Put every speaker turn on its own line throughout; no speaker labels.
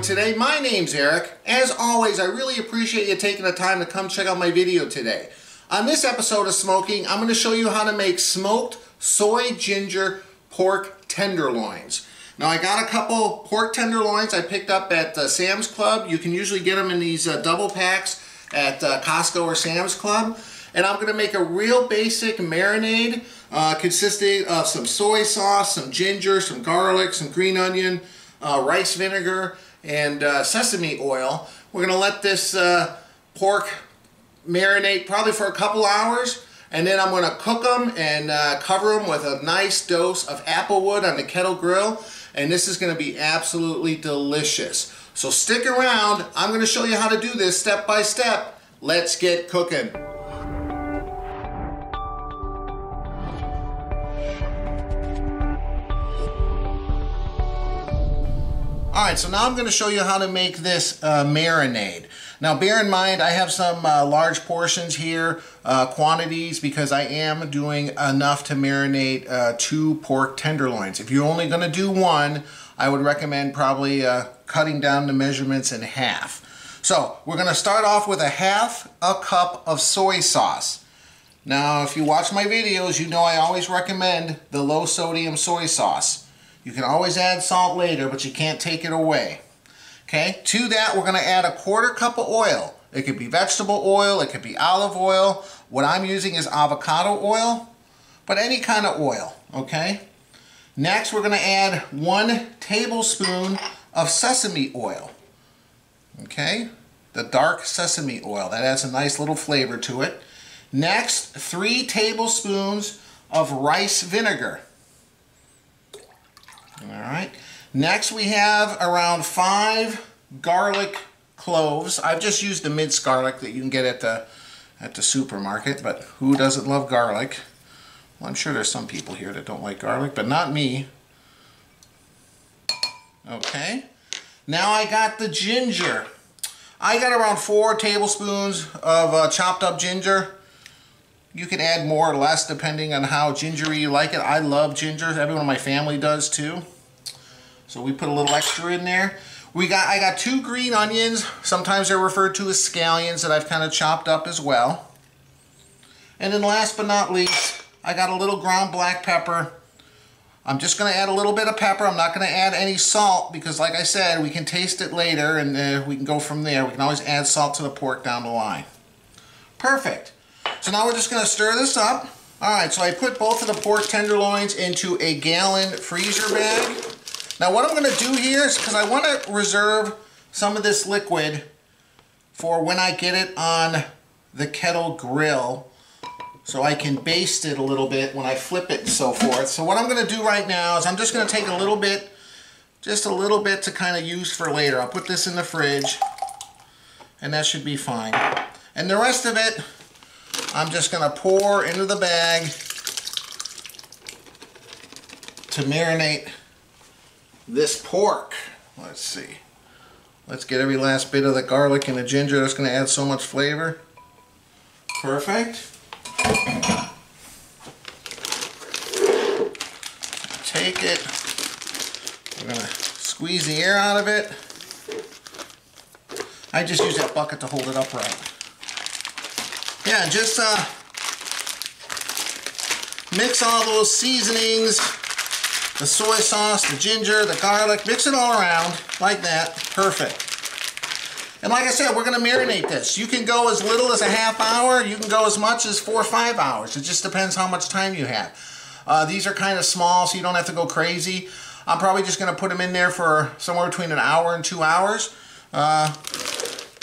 today. My name's Eric. As always, I really appreciate you taking the time to come check out my video today. On this episode of Smo'King, I'm going to show you how to make smoked soy ginger pork tenderloins. Now I got a couple pork tenderloins I picked up at Sam's Club. You can usually get them in these double packs at Costco or Sam's Club. And I'm going to make a real basic marinade consisting of some soy sauce, some ginger, some garlic, some green onion, rice vinegar, and sesame oil. We're going to let this pork marinate probably for a couple hours, and then I'm going to cook them and cover them with a nice dose of applewood on the kettle grill, and this is going to be absolutely delicious. So stick around. I'm going to show you how to do this step by step. Let's get cooking. Alright, so now I'm going to show you how to make this marinade. Now bear in mind I have some large portions here, quantities, because I am doing enough to marinate 2 pork tenderloins. If you're only going to do 1, I would recommend probably cutting down the measurements in half. So we're going to start off with a half a cup of soy sauce. Now if you watch my videos, you know I always recommend the low sodium soy sauce. You can always add salt later, but you can't take it away. Okay, to that we're going to add a 1/4 cup of oil. It could be vegetable oil, it could be olive oil. What I'm using is avocado oil, but any kind of oil, okay? Next we're going to add 1 tablespoon of sesame oil. Okay, the dark sesame oil. That adds a nice little flavor to it. Next, 3 tablespoons of rice vinegar. Alright, next we have around 5 garlic cloves. I've just used the minced garlic that you can get at the supermarket, but who doesn't love garlic? Well, I'm sure there's some people here that don't like garlic, but not me. Okay, now I got the ginger. I got around 4 tablespoons of chopped up ginger. You can add more or less depending on how gingery you like it. I love ginger. Everyone in my family does too. So we put a little extra in there. I got 2 green onions. Sometimes they're referred to as scallions that I've kind of chopped up as well. And then last but not least, I got a little ground black pepper. I'm just going to add a little bit of pepper. I'm not going to add any salt because, like I said, we can taste it later and we can go from there. We can always add salt to the pork down the line. Perfect. So now we're just going to stir this up. Alright, so I put both of the pork tenderloins into a gallon freezer bag. Now what I'm going to do here is, because I want to reserve some of this liquid for when I get it on the kettle grill, so I can baste it a little bit when I flip it and so forth. So what I'm going to do right now is I'm just going to take a little bit, just a little bit to kind of use for later. I'll put this in the fridge and that should be fine. And the rest of it I'm just going to pour into the bag to marinate this pork. Let's see. Let's get every last bit of the garlic and the ginger. That's going to add so much flavor. Perfect. Take it. We're going to squeeze the air out of it. I just use that bucket to hold it upright. Yeah, just mix all those seasonings, the soy sauce, the ginger, the garlic, mix it all around like that. Perfect. And like I said, we're going to marinate this. You can go as little as a half hour. You can go as much as 4 or 5 hours. It just depends how much time you have. These are kind of small, so you don't have to go crazy. I'm probably just going to put them in there for somewhere between an hour and 2 hours.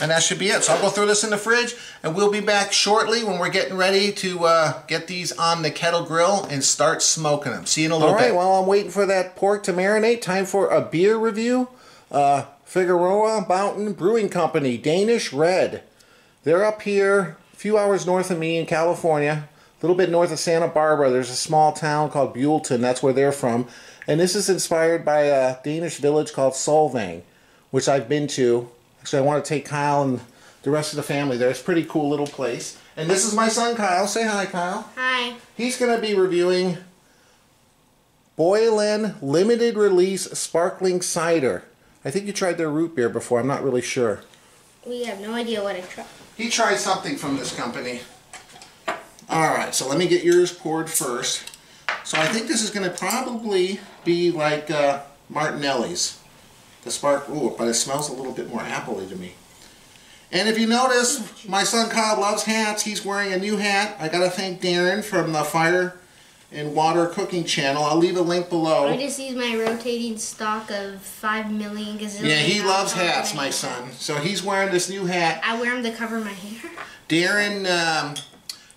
And that should be it. So I'll go throw this in the fridge and we'll be back shortly when we're getting ready to get these on the kettle grill and start smoking them. See you in a little bit. Alright, while I'm waiting for that pork to marinate, time for a beer review. Figueroa Mountain Brewing Company, Danish Red. They're up here a few hours north of me in California, a little bit north of Santa Barbara. There's a small town called Buellton. That's where they're from. And this is inspired by a Danish village called Solvang, which I've been to. Actually, I want to take Kyle and the rest of the family there. It's a pretty cool little place. And this is my son, Kyle. Say hi, Kyle.
Hi.
He's going to be reviewing Boylan Limited Release Sparkling Cider. I think you tried their root beer before. I'm not really sure.
We have no idea what I tried.
He tried something from this company. Alright, so let me get yours poured first. So I think this is going to probably be like Martinelli's. The spark, ooh, but it smells a little bit more apple-y to me. And if you notice, my son Kyle loves hats. He's wearing a new hat. I gotta thank Darren from the Fire and Water Cooking channel. I'll leave a link below.
I just used my rotating stock of 5 million gazillion.
Yeah, he loves hats, my son. So he's wearing this new hat.
I wear them to cover my hair.
Darren,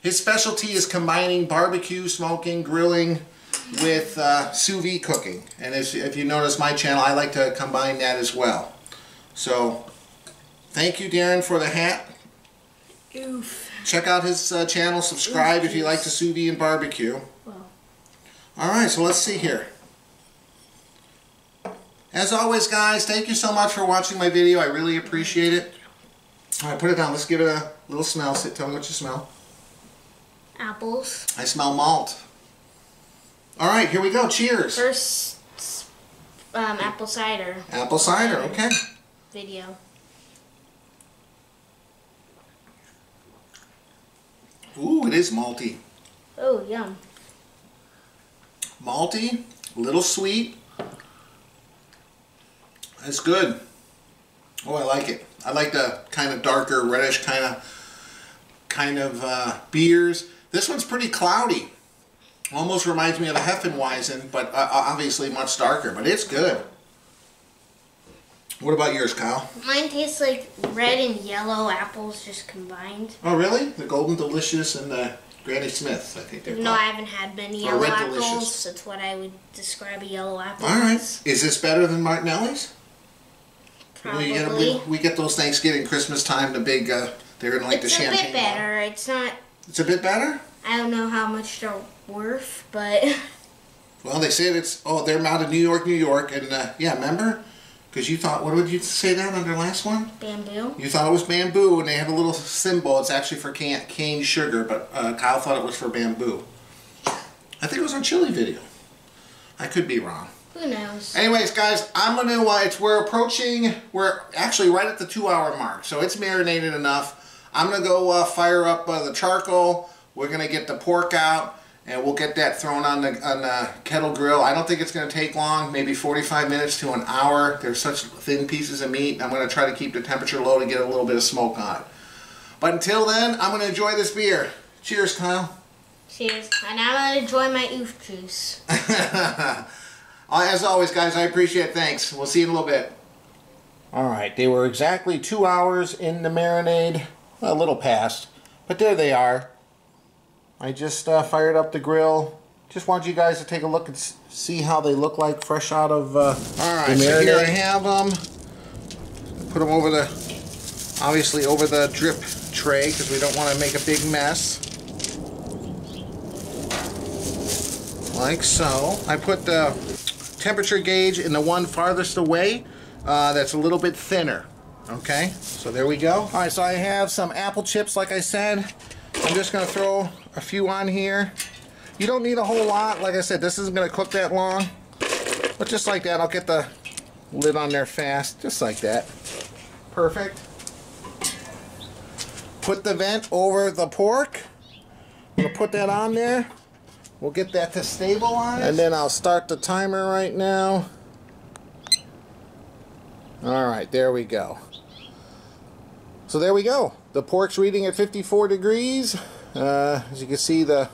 his specialty is combining barbecue, smoking, grilling with sous vide cooking. And if you notice my channel, I like to combine that as well. So thank you, Darren, for the hat.
Oof.
Check out his channel. Subscribe if you like to sous vide and barbecue.
Well.
Alright, so let's see here. As always, guys, thank you so much for watching my video. I really appreciate it. Alright, put it down. Let's give it a little smell. Tell me what you smell.
Apples.
I smell malt. Alright, here we go. Cheers.
First, apple cider.
Apple cider, okay.
Video.
Ooh, it is malty.
Oh, yum.
Malty, a little sweet. It's good. Oh, I like it. I like the kind of darker, reddish kind of beers. This one's pretty cloudy. Almost reminds me of a Hefeweizen, but obviously much darker. But it's good. What about yours, Kyle?
Mine tastes like red and yellow apples just combined.
Oh, really? The Golden Delicious and the Granny Smiths, I think they're called.
No, I haven't had many yellow apples. Delicious. That's what I would describe a yellow apple.
All right. Is this better than Martinelli's?
Probably.
We get those Thanksgiving, Christmas time, the big, they're in like the champagne.
It's a bit better. It's not...
It's a bit better?
I don't know how much they're worth, but...
Well, they say it's... Oh, they're out of New York, and yeah, remember? Because you thought... What did you say that on their last one?
Bamboo.
You thought it was bamboo, and they have a little symbol. It's actually for cane sugar, but Kyle thought it was for bamboo. I think it was on chili video. I could be wrong.
Who knows?
Anyways, guys, I'm going to... We're actually right at the 2-hour mark, so it's marinated enough. I'm going to go fire up the charcoal. We're going to get the pork out, and we'll get that thrown on the kettle grill. I don't think it's going to take long, maybe 45 minutes to an hour. They're such thin pieces of meat. I'm going to try to keep the temperature low to get a little bit of smoke on it. But until then, I'm going to enjoy this beer. Cheers, Kyle.
Cheers. And I'm going to enjoy my oof juice.
As always, guys, I appreciate it. Thanks. We'll see you in a little bit. Alright, they were exactly 2 hours in the marinade. A little past. But there they are. I just fired up the grill. Just want you guys to take a look and see how they look like fresh out of the marinade. So here I have them. Put them over the, obviously over the drip tray because we don't want to make a big mess. Like so. I put the temperature gauge in the one farthest away that's a little bit thinner. Okay, so there we go. Alright, so I have some apple chips like I said. I'm just going to throw a few on here. You don't need a whole lot. Like I said, this isn't going to cook that long. But just like that, I'll get the lid on there fast. Just like that. Perfect. Put the vent over the pork. I'm going to put that on there. We'll get that to stabilize. And then I'll start the timer right now. Alright, there we go. So there we go. The pork's reading at 54 degrees. As you can see, the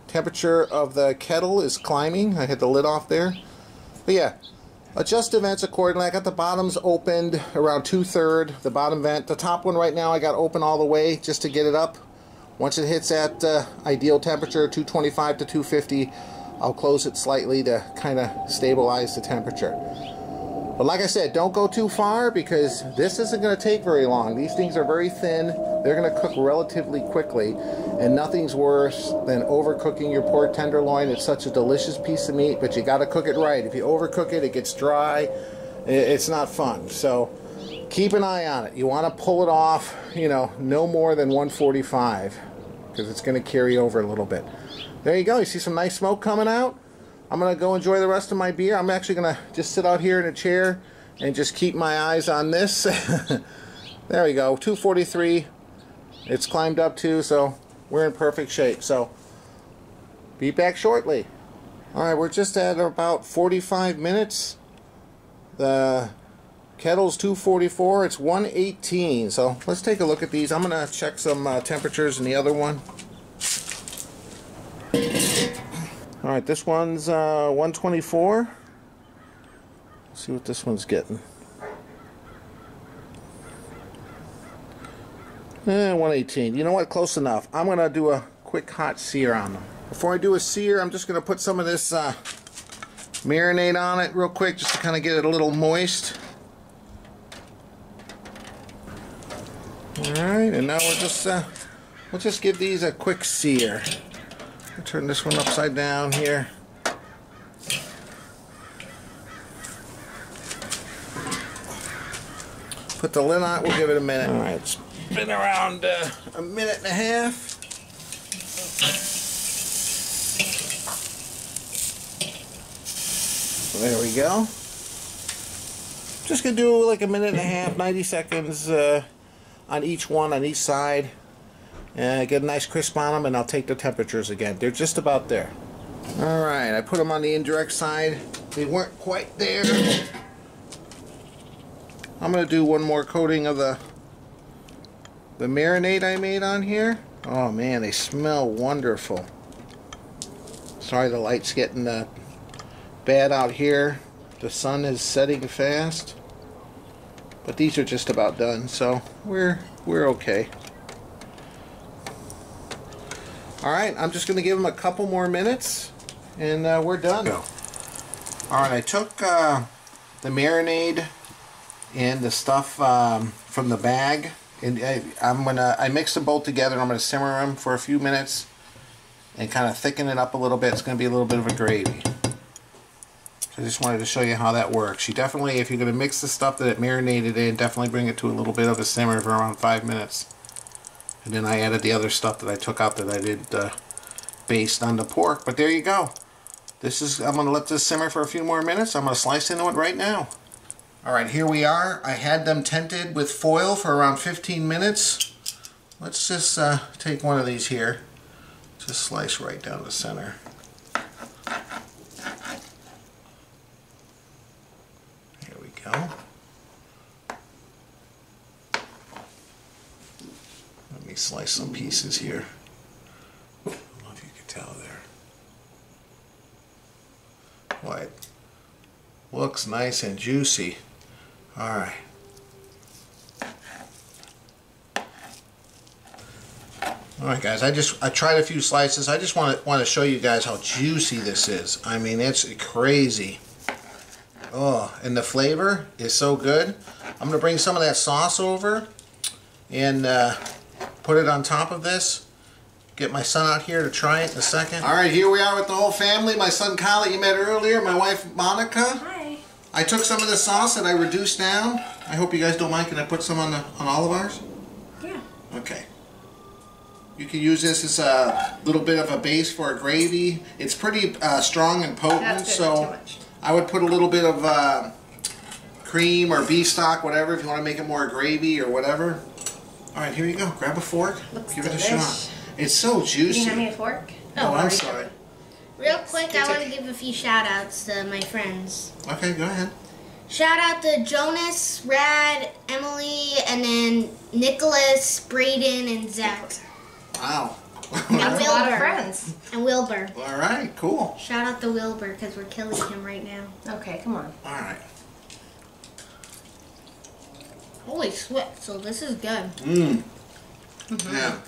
temperature of the kettle is climbing. I hit the lid off there. But yeah, adjust the vents accordingly. I got the bottoms opened around 2/3. The bottom vent. The top one right now I got open all the way just to get it up. Once it hits that ideal temperature, 225 to 250, I'll close it slightly to kind of stabilize the temperature. But like I said, don't go too far because this isn't going to take very long. These things are very thin. They're going to cook relatively quickly. And nothing's worse than overcooking your pork tenderloin. It's such a delicious piece of meat, but you got to cook it right. If you overcook it, it gets dry. It's not fun. So keep an eye on it. You want to pull it off, you know, no more than 145 because it's going to carry over a little bit. There you go. You see some nice smoke coming out? I'm going to go enjoy the rest of my beer. I'm actually going to just sit out here in a chair and just keep my eyes on this. There we go, 243. It's climbed up to, so we're in perfect shape. So be back shortly. Alright, we're just at about 45 minutes. The kettle's 244, it's 118. So let's take a look at these. I'm going to check some temperatures in the other one. Alright, this one's 124. Let's see what this one's getting. 118. You know what? Close enough. I'm going to do a quick hot sear on them. Before I do a sear, I'm just going to put some of this marinade on it real quick, just to kind of get it a little moist. Alright, and now we'll just give these a quick sear. I'll turn this one upside down here. Put the lid on it, we'll give it a minute. Alright, it's been around a minute and a half. There we go. Just gonna do like a minute and a half, 90 seconds on each one, on each side. Get a nice crisp on them, and I'll take the temperatures again. They're just about there. Alright, I put them on the indirect side. They weren't quite there. I'm going to do one more coating of the marinade I made on here. Oh man, they smell wonderful. Sorry the light's getting bad out here. The sun is setting fast. But these are just about done, so we're okay. Alright, I'm just going to give them a couple more minutes, and we're done. Alright, I took the marinade and the stuff from the bag, and I mixed them both together, and I'm going to simmer them for a few minutes and kind of thicken it up a little bit. It's going to be a little bit of a gravy. So I just wanted to show you how that works. You definitely, if you're going to mix the stuff that it marinated in, definitely bring it to a little bit of a simmer for around 5 minutes. And then I added the other stuff that I took out that I did baste on the pork. But there you go. I'm going to let this simmer for a few more minutes. I'm going to slice into it right now. Alright, here we are. I had them tented with foil for around 15 minutes. Let's just take one of these here. Just slice right down the center. Here we go. Let me slice some pieces here. I don't know if you can tell there. Boy, it looks nice and juicy. Alright. Alright guys, I tried a few slices. I just want to show you guys how juicy this is. I mean, it's crazy. Oh, and the flavor is so good. I'm going to bring some of that sauce over and put it on top of this. Get my son out here to try it in a second. Alright, here we are with the whole family. My son Kyle that you met earlier, my wife Monica.
Hi.
I took some of the sauce that I reduced down. I hope you guys don't mind. Can I put some on all of ours?
Yeah.
Okay. You can use this as a little bit of a base for a gravy. It's pretty strong and potent,
That's good,
so
not too much.
I would put a little bit of cream or beef stock, whatever, if you want to make it more gravy or whatever. All right, here you go. Grab a fork.
Looks
Give it a
delish.
shot. It's so juicy.
Can you hand me a fork?
Oh, I'm sorry.
Real quick, I want to give a few shout outs to my friends.
Okay, go ahead.
Shout out to Jonas, Rad, Emily, and then Nicholas, Braden, and Zach.
Wow.
And
That's a lot of friends.
And Wilbur.
All right, cool.
Shout out to Wilbur because we're killing him right now.
Okay, come on.
All right.
Holy sweat, so this is good.
Mmm. Yeah.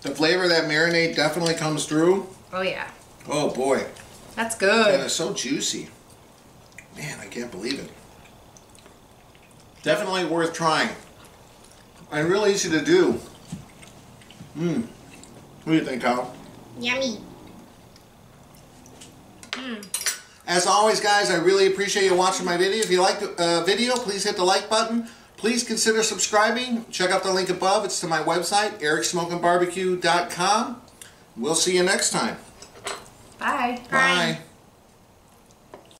The flavor of that marinade definitely comes through.
Oh yeah.
Oh boy.
That's good.
And it's so juicy. Man, I can't believe it. Definitely worth trying. And really easy to do. Mmm. What do you think, Kyle?
Yummy.
As always, guys, I really appreciate you watching my video. If you like the video, please hit the like button. Please consider subscribing. Check out the link above. It's to my website, ericsmokingbbq.com. We'll see you next time.
Bye.
Bye.